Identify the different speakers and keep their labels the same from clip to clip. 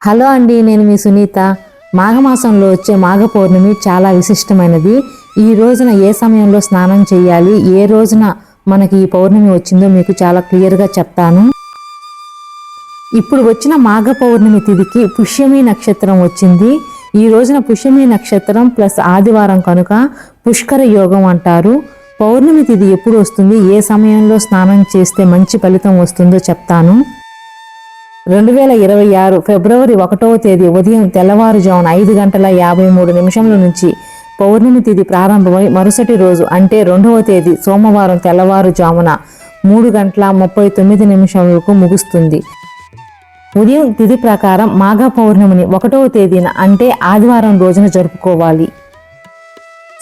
Speaker 1: Hello అండి, నేను మీ సునీత. మాఘమాసంలో వచ్చే మాఘ పౌర్ణమి చాలా విశిష్టమైనది. ఈ రోజున ఏ సమయంలో స్నానం చేయాలి, ఏ రోజున మనకి ఈ పౌర్ణమి వచ్చిందో మీకు చాలా క్లియర్గా చెప్తాను. ఇప్పుడు వచ్చిన మాఘ పౌర్ణమి తిథికి పుష్యమి నక్షత్రం వచ్చింది. ఈ రోజున పుష్యమి నక్షత్రం ప్లస్ ఆదివారం కనుక పుష్కర యోగం అంటారు. పౌర్ణమి తిథి ఎప్పుడు వస్తుంది, ఏ సమయంలో స్నానం చేస్తే మంచి ఫలితం వస్తుందో చెప్తాను. 2026 ఫిబ్రవరి 1వ తేదీ ఉదయం తెల్లవారుజామున 5:53 నుంచి పౌర్ణమి తిథి ప్రారంభమై మరుసటి రోజు అంటే 2వ తేదీ సోమవారం తెల్లవారుజామున 3:39 ముగుస్తుంది. ఉదయం తిథి ప్రకారం మాఘ పౌర్ణమిని 1వ తేదీన అంటే ఆదివారం రోజున జరుపుకోవాలి.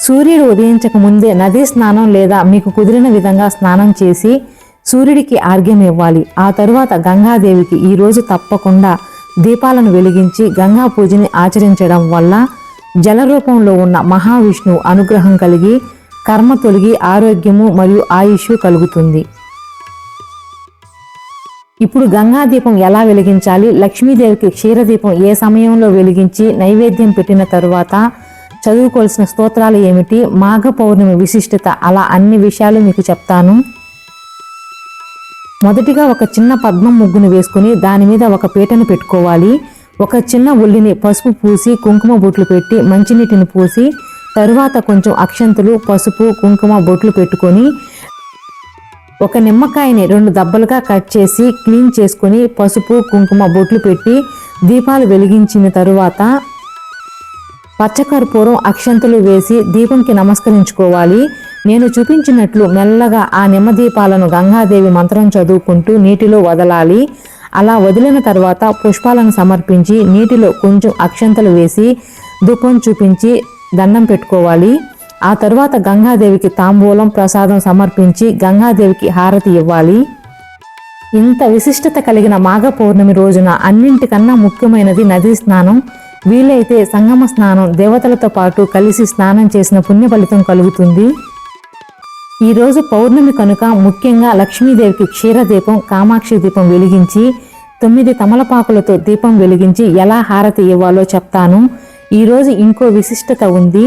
Speaker 1: సూర్యుడు ఉదయించక ముందే నదీ స్నానం లేదా మీకు కుదిరిన విధంగా స్నానం చేసి సూర్యుడికి ఆర్ఘ్యం ఇవ్వాలి. ఆ తరువాత గంగాదేవికి ఈరోజు తప్పకుండా దీపాలను వెలిగించి గంగా పూజని ఆచరించడం వల్ల జల రూపంలో ఉన్న మహావిష్ణువు అనుగ్రహం కలిగి కర్మ తొలగి ఆరోగ్యము మరియు ఆయుష్ కలుగుతుంది. ఇప్పుడు గంగాదీపం ఎలా వెలిగించాలి, లక్ష్మీదేవికి క్షీరదీపం ఏ సమయంలో వెలిగించి నైవేద్యం పెట్టిన తరువాత చదువుకోవాల్సిన స్తోత్రాలు ఏమిటి, మాఘ పౌర్ణమి విశిష్టత, అలా అన్ని విషయాలు మీకు చెప్తాను. మొదటిగా ఒక చిన్న పద్మం ముగ్గును వేసుకుని దాని మీద ఒక పీటను పెట్టుకోవాలి. ఒక చిన్న ఉల్లిని పసుపు పూసి కుంకుమ బొట్లు పెట్టి మంచినీటిని పూసి తరువాత కొంచెం అక్షంతులు, పసుపు, కుంకుమ బొట్లు పెట్టుకొని ఒక నిమ్మకాయని 2 దబ్బలుగా కట్ చేసి క్లీన్ చేసుకుని పసుపు, కుంకుమ బొట్లు పెట్టి దీపాలు వెలిగించిన తరువాత పచ్చకర్పూరం, అక్షంతులు వేసి దీపంకి నమస్కరించుకోవాలి. నేను చూపించినట్లు మెల్లగా ఆ నిమ్మదీపాలను గంగాదేవి మంత్రం చదువుకుంటూ నీటిలో వదలాలి. అలా వదిలిన తర్వాత పుష్పాలను సమర్పించి నీటిలో కొంచెం అక్షంతలు వేసి ధూపం చూపించి దండం పెట్టుకోవాలి. ఆ తర్వాత గంగాదేవికి తాంబూలం, ప్రసాదం సమర్పించి గంగాదేవికి హారతి ఇవ్వాలి. ఇంత విశిష్టత కలిగిన మాఘ పౌర్ణమి రోజున అన్నింటికన్నా ముఖ్యమైనది నదీ స్నానం. వీలైతే సంగమ స్నానం, దేవతలతో పాటు కలిసి స్నానం చేసిన పుణ్య ఫలితం కలుగుతుంది. ఈరోజు పౌర్ణమి కనుక ముఖ్యంగా లక్ష్మీదేవికి క్షీరదీపం, కామాక్షి దీపం వెలిగించి 9 తమలపాకులతో దీపం వెలిగించి ఎలా హారతి ఇవ్వాలో చెప్తాను. ఈరోజు ఇంకో విశిష్టత ఉంది.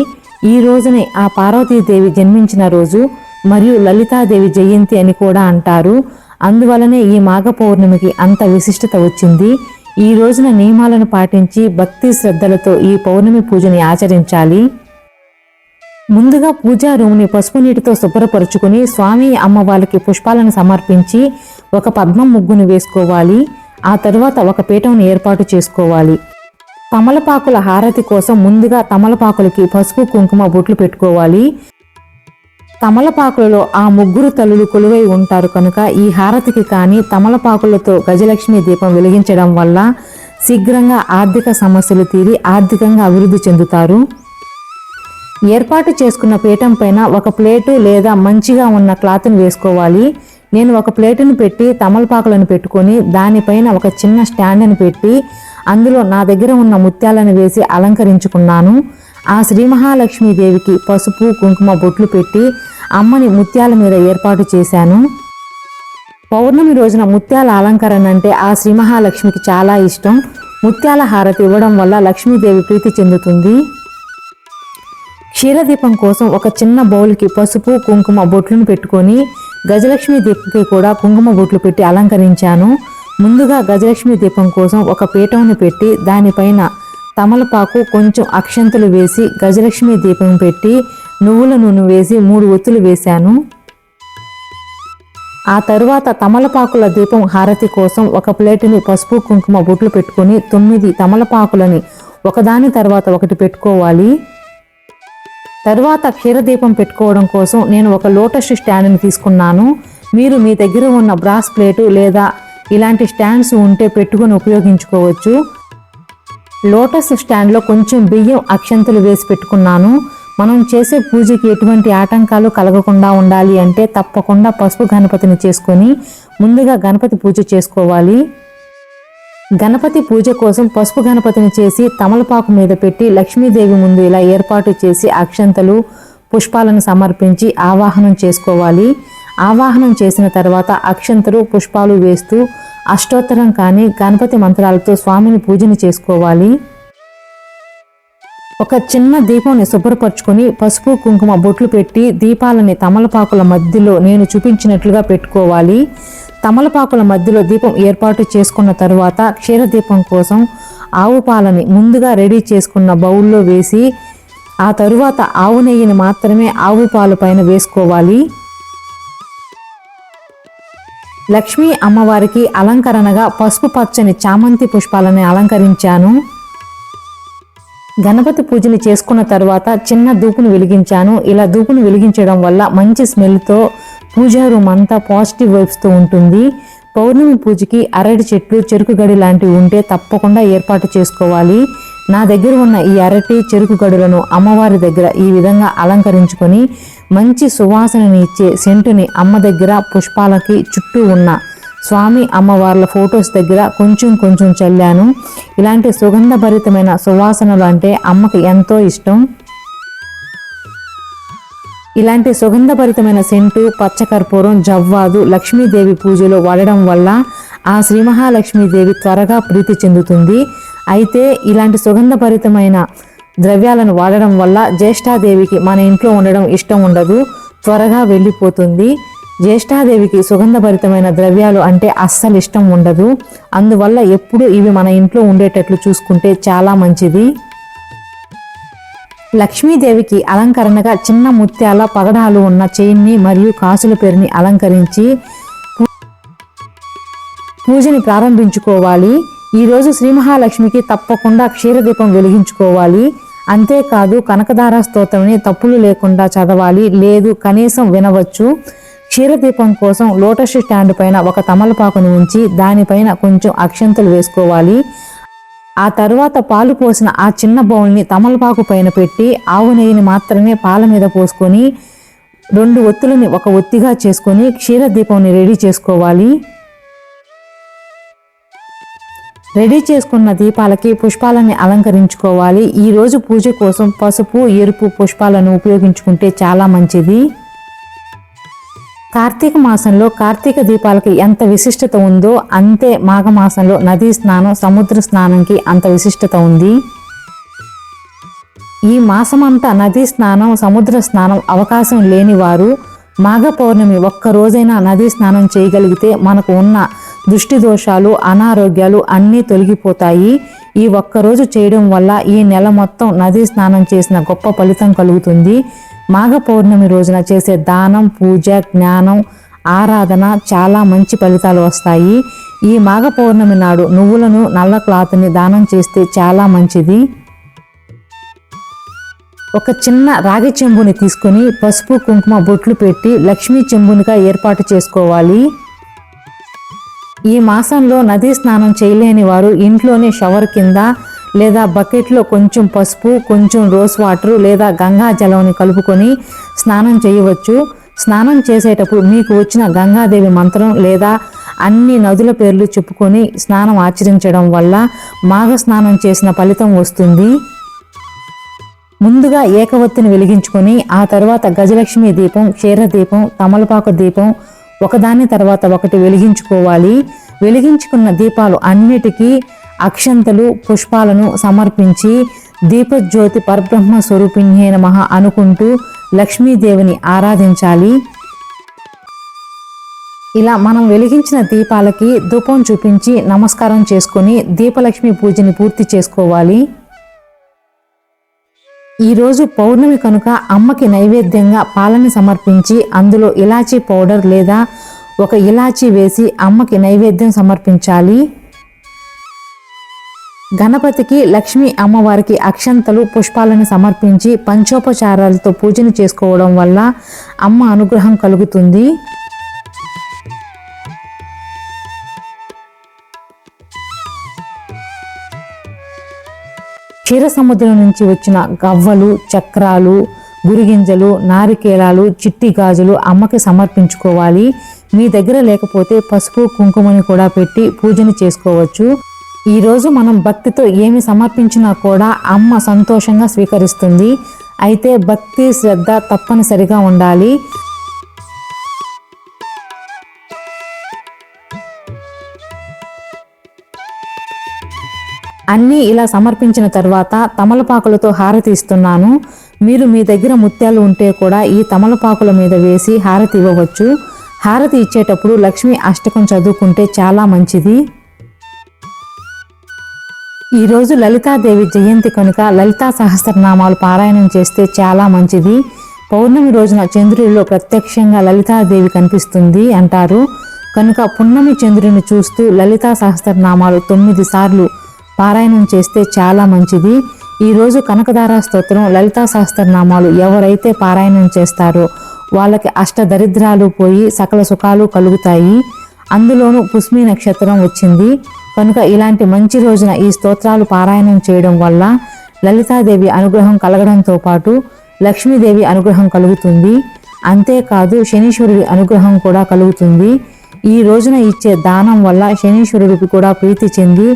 Speaker 1: ఈ రోజునే ఆ పార్వతీదేవి జన్మించిన రోజు మరియు లలితాదేవి జయంతి అని కూడా అంటారు. అందువలనే ఈ మాఘ పౌర్ణమికి అంత విశిష్టత వచ్చింది. ఈ రోజున నియమాలను పాటించి భక్తి శ్రద్ధలతో ఈ పౌర్ణమి పూజని ఆచరించాలి. ముందుగా పూజా రూమ్ని పసుపు నీటితో శుభ్రపరుచుకుని స్వామి అమ్మవారికి పుష్పాలను సమర్పించి ఒక పద్మం ముగ్గును వేసుకోవాలి. ఆ తరువాత ఒక పీఠంను ఏర్పాటు చేసుకోవాలి. తమలపాకుల హారతి కోసం ముందుగా తమలపాకులకి పసుపు, కుంకుమ బొట్లు పెట్టుకోవాలి. తమలపాకులలో ఆ 3 తల్లులు కొలువై ఉంటారు కనుక ఈ హారతికి కానీ తమలపాకులతో గజలక్ష్మి దీపం వెలిగించడం వల్ల శీఘ్రంగా ఆర్థిక సమస్యలు తీరి ఆర్థికంగా అభివృద్ధి చెందుతారు. ఏర్పాటు చేసుకున్న పీఠం పైన ఒక ప్లేటు లేదా మంచిగా ఉన్న క్లాత్ను వేసుకోవాలి. నేను ఒక ప్లేటును పెట్టి తమలపాకులను పెట్టుకొని దానిపైన ఒక చిన్న స్టాండ్ని పెట్టి అందులో నా దగ్గర ఉన్న ముత్యాలను వేసి అలంకరించుకున్నాను. ఆ శ్రీ మహాలక్ష్మీదేవికి పసుపు, కుంకుమ బొట్లు పెట్టి అమ్మని ముత్యాల మీద ఏర్పాటు చేశాను. పౌర్ణమి రోజున ముత్యాల అలంకరణ అంటే ఆ శ్రీ మహాలక్ష్మికి చాలా ఇష్టం. ముత్యాల హారతి ఇవ్వడం వల్ల లక్ష్మీదేవి ప్రీతి చెందుతుంది. క్షీరదీపం కోసం ఒక చిన్న బౌల్కి పసుపు, కుంకుమ బొట్లను పెట్టుకొని గజలక్ష్మి దీపంకి కూడా కుంకుమ బొట్లు పెట్టి అలంకరించాను. ముందుగా గజలక్ష్మి దీపం కోసం ఒక పీఠంను పెట్టి దానిపైన తమలపాకు, కొంచెం అక్షంతలు వేసి గజలక్ష్మి దీపం పెట్టి నువ్వుల నూనె వేసి 3 ఒత్తులు వేశాను. ఆ తరువాత తమలపాకుల దీపం హారతి కోసం ఒక ప్లేటుని పసుపు, కుంకుమ బొట్లు పెట్టుకొని 9 తమలపాకులని ఒకదాని తర్వాత ఒకటి పెట్టుకోవాలి. తరువాత క్షీరదీపం పెట్టుకోవడం కోసం నేను ఒక లోటస్ స్టాండ్ని తీసుకున్నాను. మీరు మీ దగ్గర ఉన్న బ్రాస్ ప్లేటు లేదా ఇలాంటి స్టాండ్స్ ఉంటే పెట్టుకొని ఉపయోగించుకోవచ్చు. లోటస్ స్టాండ్లో కొంచెం బియ్యం, అక్షంతలు వేసి పెట్టుకున్నాను. మనం చేసే పూజకి ఎటువంటి ఆటంకాలు కలగకుండా ఉండాలి అంటే తప్పకుండా పసుపు గణపతిని చేసుకొని ముందుగా గణపతి పూజ చేసుకోవాలి. గణపతి పూజ కోసం పసుపు గణపతిని చేసి తమలపాకు మీద పెట్టి లక్ష్మీదేవి ముందు ఇలా ఏర్పాటు చేసి అక్షంతలు, పుష్పాలను సమర్పించి ఆవాహనం చేసుకోవాలి. ఆవాహనం చేసిన తర్వాత అక్షంతలు పుష్పాలు వేస్తూ అష్టోత్తరం కానీ గణపతి మంత్రాలతో స్వామిని పూజను చేసుకోవాలి. ఒక చిన్న దీపాన్ని శుభ్రపరచుకొని పసుపు కుంకుమ బొట్లు పెట్టి దీపాలని తమలపాకుల మధ్యలో నేను చూపించినట్లుగా పెట్టుకోవాలి. తమలపాకుల మధ్యలో దీపం ఏర్పాటు చేసుకున్న తర్వాత క్షీరదీపం కోసం ఆవు పాలని ముందుగా రెడీ చేసుకున్న బౌల్లో వేసి ఆ తరువాత ఆవు నెయ్యిని మాత్రమే ఆవు పాలు పైన వేసుకోవాలి. లక్ష్మీ అమ్మవారికి అలంకరణగా పసుపు పచ్చని చామంతి పుష్పాలని అలంకరించాను. గణపతి పూజని చేసుకున్న తర్వాత చిన్న ధూపును వెలిగించాను. ఇలా ధూపును వెలిగించడం వల్ల మంచి స్మెల్తో పూజా రూమ్ అంతా పాజిటివ్ వైబ్స్తో ఉంటుంది. పౌర్ణమి పూజకి అరటి చెట్లు, చెరుకు గడి లాంటివి ఉంటే తప్పకుండా ఏర్పాటు చేసుకోవాలి. నా దగ్గర ఉన్న ఈ అరటి, చెరుకు గడులను అమ్మవారి దగ్గర ఈ విధంగా అలంకరించుకొని మంచి సువాసనని ఇచ్చే సెంటుని అమ్మ దగ్గర పుష్పాలకి చుట్టూ ఉన్న స్వామి అమ్మవార్ల ఫొటోస్ దగ్గర కొంచెం కొంచెం చల్లాను. ఇలాంటి సుగంధభరితమైన సువాసనలు అంటే అమ్మకి ఎంతో ఇష్టం. ఇలాంటి సుగంధభరితమైన సెంటు, పచ్చకర్పూరం, జవ్వాదు లక్ష్మీదేవి పూజలో వాడడం వల్ల ఆ శ్రీ మహాలక్ష్మీదేవి త్వరగా ప్రీతి చెందుతుంది. అయితే ఇలాంటి సుగంధభరితమైన ద్రవ్యాలను వాడడం వల్ల జ్యేష్ఠాదేవికి మన ఇంట్లో ఉండడం ఇష్టం ఉండదు, త్వరగా వెళ్ళిపోతుంది. జ్యేష్ఠాదేవికి సుగంధభరితమైన ద్రవ్యాలు అంటే అస్సలు ఇష్టం ఉండదు. అందువల్ల ఎప్పుడు ఇవి మన ఇంట్లో ఉండేటట్లు చూసుకుంటే చాలా మంచిది. లక్ష్మీదేవికి అలంకరణగా చిన్న ముత్యాల పగడాలు ఉన్న చైన్ని మరియు కాసుల పేరుని అలంకరించి పూజని ప్రారంభించుకోవాలి. ఈరోజు శ్రీ మహాలక్ష్మికి తప్పకుండా క్షీరదీపం వెలిగించుకోవాలి. అంతేకాదు కనకధార స్తోత్రంని తప్పులు లేకుండా చదవాలి, లేదు కనీసం వినవచ్చు. క్షీరదీపం కోసం లోటస్ స్టాండ్ పైన ఒక తమలపాకుని ఉంచి దానిపైన కొంచెం అక్షంతలు వేసుకోవాలి. ఆ తర్వాత పాలు పోసిన ఆ చిన్న బౌల్ని తమలపాకు పైన పెట్టి ఆవు నెయ్యిని మాత్రమే పాల మీద పోసుకొని 2 ఒత్తులని ఒక ఒత్తిగా చేసుకొని క్షీరదీపంని రెడీ చేసుకోవాలి. రెడీ చేసుకున్న దీపాలకి పుష్పాలని అలంకరించుకోవాలి. ఈరోజు పూజ కోసం పసుపు, ఎరుపు పుష్పాలను ఉపయోగించుకుంటే చాలా మంచిది. కార్తీక మాసంలో కార్తీక దీపాలకి ఎంత విశిష్టత ఉందో అంతే మాఘమాసంలో నదీ స్నానం, సముద్ర స్నానంకి అంత విశిష్టత ఉంది. ఈ మాసమంతా నదీ స్నానం, సముద్ర స్నానం అవకాశం లేని వారు మాఘ పౌర్ణమి ఒక్కరోజైనా నదీ స్నానం చేయగలిగితే మనకు ఉన్న దృష్టి దోషాలు, అనారోగ్యాలు అన్నీ తొలగిపోతాయి. ఈ ఒక్కరోజు చేయడం వల్ల ఈ నెల మొత్తం నదీ స్నానం చేసిన గొప్ప ఫలితం కలుగుతుంది. మాఘ పౌర్ణమి రోజున చేసే దానం, పూజ, జ్ఞానం, ఆరాధన చాలా మంచి ఫలితాలు వస్తాయి. ఈ మాఘ పౌర్ణమి నాడు నువ్వులను, నల్ల క్లాత్ని దానం చేస్తే చాలా మంచిది. ఒక చిన్న రాగి చెంబుని తీసుకొని పసుపు, కుంకుమ బొట్లు పెట్టి లక్ష్మీ చెంబునిగా ఏర్పాటు చేసుకోవాలి. ఈ మాసంలో నదీ స్నానం చేయలేని వారు ఇంట్లోనే షవర్ కింద లేదా బకెట్లో కొంచెం పసుపు, కొంచెం రోజ్ వాటర్ లేదా గంగా జలంని కలుపుకొని స్నానం చేయవచ్చు. స్నానం చేసేటప్పుడు మీకు వచ్చిన గంగాదేవి మంత్రం లేదా అన్ని నదుల పేర్లు చెప్పుకొని స్నానం ఆచరించడం వల్ల మాఘ స్నానం చేసిన ఫలితం వస్తుంది. ముందుగా ఏకవత్తిని వెలిగించుకొని ఆ తర్వాత గజలక్ష్మి దీపం, క్షీరదీపం, తమలపాకు దీపం ఒకదాని తర్వాత ఒకటి వెలిగించుకోవాలి. వెలిగించుకున్న దీపాలు అన్నిటికీ అక్షంతలు, పుష్పాలను సమర్పించి దీపజ్యోతి పరబ్రహ్మ స్వరూపిణ్యే నమః అనుకుంటూ లక్ష్మీదేవిని ఆరాధించాలి. ఇలా మనం వెలిగించిన దీపాలకి ధూపం చూపించి నమస్కారం చేసుకొని దీపలక్ష్మి పూజని పూర్తి చేసుకోవాలి. ఈరోజు పౌర్ణమి కనుక అమ్మకి నైవేద్యంగా పాలని సమర్పించి అందులో ఇలాచీ పౌడర్ లేదా ఒక ఇలాచీ వేసి అమ్మకి నైవేద్యం సమర్పించాలి. గణపతికి, లక్ష్మీ అమ్మవారికి అక్షంతలు, పుష్పాలను సమర్పించి పంచోపచారాలతో పూజను చేసుకోవడం వల్ల అమ్మ అనుగ్రహం కలుగుతుంది. క్షీర సముద్రం నుంచి వచ్చిన గవ్వలు, చక్రాలు, గురిగింజలు, నారికేళాలు, చిట్టి గాజులు అమ్మకి సమర్పించుకోవాలి. మీ దగ్గర లేకపోతే పసుపు, కుంకుమని కూడా పెట్టి పూజని చేసుకోవచ్చు. ఈరోజు మనం భక్తితో ఏమి సమర్పించినా కూడా అమ్మ సంతోషంగా స్వీకరిస్తుంది. అయితే భక్తి, శ్రద్ధ తప్పనిసరిగా ఉండాలి. అన్నీ ఇలా సమర్పించిన తర్వాత తమలపాకులతో హారతి ఇస్తున్నాను. మీరు మీ దగ్గర ముత్యాలు ఉంటే కూడా ఈ తమలపాకుల మీద వేసి హారతి ఇవ్వవచ్చు. హారతి ఇచ్చేటప్పుడు లక్ష్మీ అష్టకం చదువుకుంటే చాలా మంచిది. ఈరోజు లలితాదేవి జయంతి కనుక లలితా సహస్రనామాలు పారాయణం చేస్తే చాలా మంచిది. పౌర్ణమి రోజున చంద్రుడిలో ప్రత్యక్షంగా లలితాదేవి కనిపిస్తుంది అంటారు. కనుక పున్నమి చంద్రుని చూస్తూ లలితా సహస్రనామాలు 9 సార్లు పారాయణం చేస్తే చాలా మంచిది. ఈరోజు కనకదార స్తోత్రం, లలితా సహస్రనామాలు ఎవరైతే పారాయణం చేస్తారో వాళ్ళకి అష్టదరిద్రాలు పోయి సకల సుఖాలు కలుగుతాయి. అందులోనూ పుష్మి నక్షత్రం వచ్చింది కనుక ఇలాంటి మంచి రోజున ఈ స్తోత్రాలు పారాయణం చేయడం వల్ల లలితాదేవి అనుగ్రహం కలగడంతో పాటు లక్ష్మీదేవి అనుగ్రహం కలుగుతుంది. అంతేకాదు శనీశ్వరుడి అనుగ్రహం కూడా కలుగుతుంది. ఈ రోజున ఇచ్చే దానం వల్ల శనీశ్వరుడికి కూడా ప్రీతి చెంది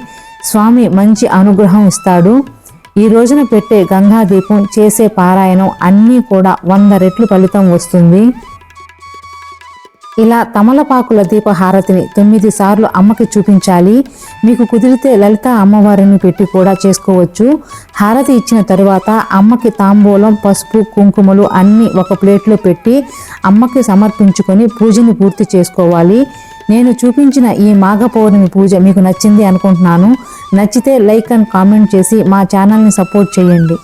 Speaker 1: స్వామి మంచి అనుగ్రహం ఇస్తాడు. ఈ రోజున పెట్టే గంగాదీపం, చేసే పారాయణం అన్నీ కూడా 100 రెట్లు ఫలితం వస్తుంది. ఇలా తమలపాకుల దీపహారతిని 9 సార్లు అమ్మకి చూపించాలి. మీకు కుదిరితే లలిత అమ్మవారిని పెట్టి కూడా చేసుకోవచ్చు. హారతి ఇచ్చిన తరువాత అమ్మకి తాంబూలం, పసుపు, కుంకుమలు అన్నీ ఒక ప్లేట్లో పెట్టి అమ్మకి సమర్పించుకొని పూజని పూర్తి చేసుకోవాలి. నేను చూపించిన ఈ మాఘ పౌర్ణమి పూజ మీకు నచ్చింది అనుకుంటున్నాను. నచ్చితే లైక్ అండ్ కామెంట్ చేసి మా ఛానల్ని సపోర్ట్ చేయండి.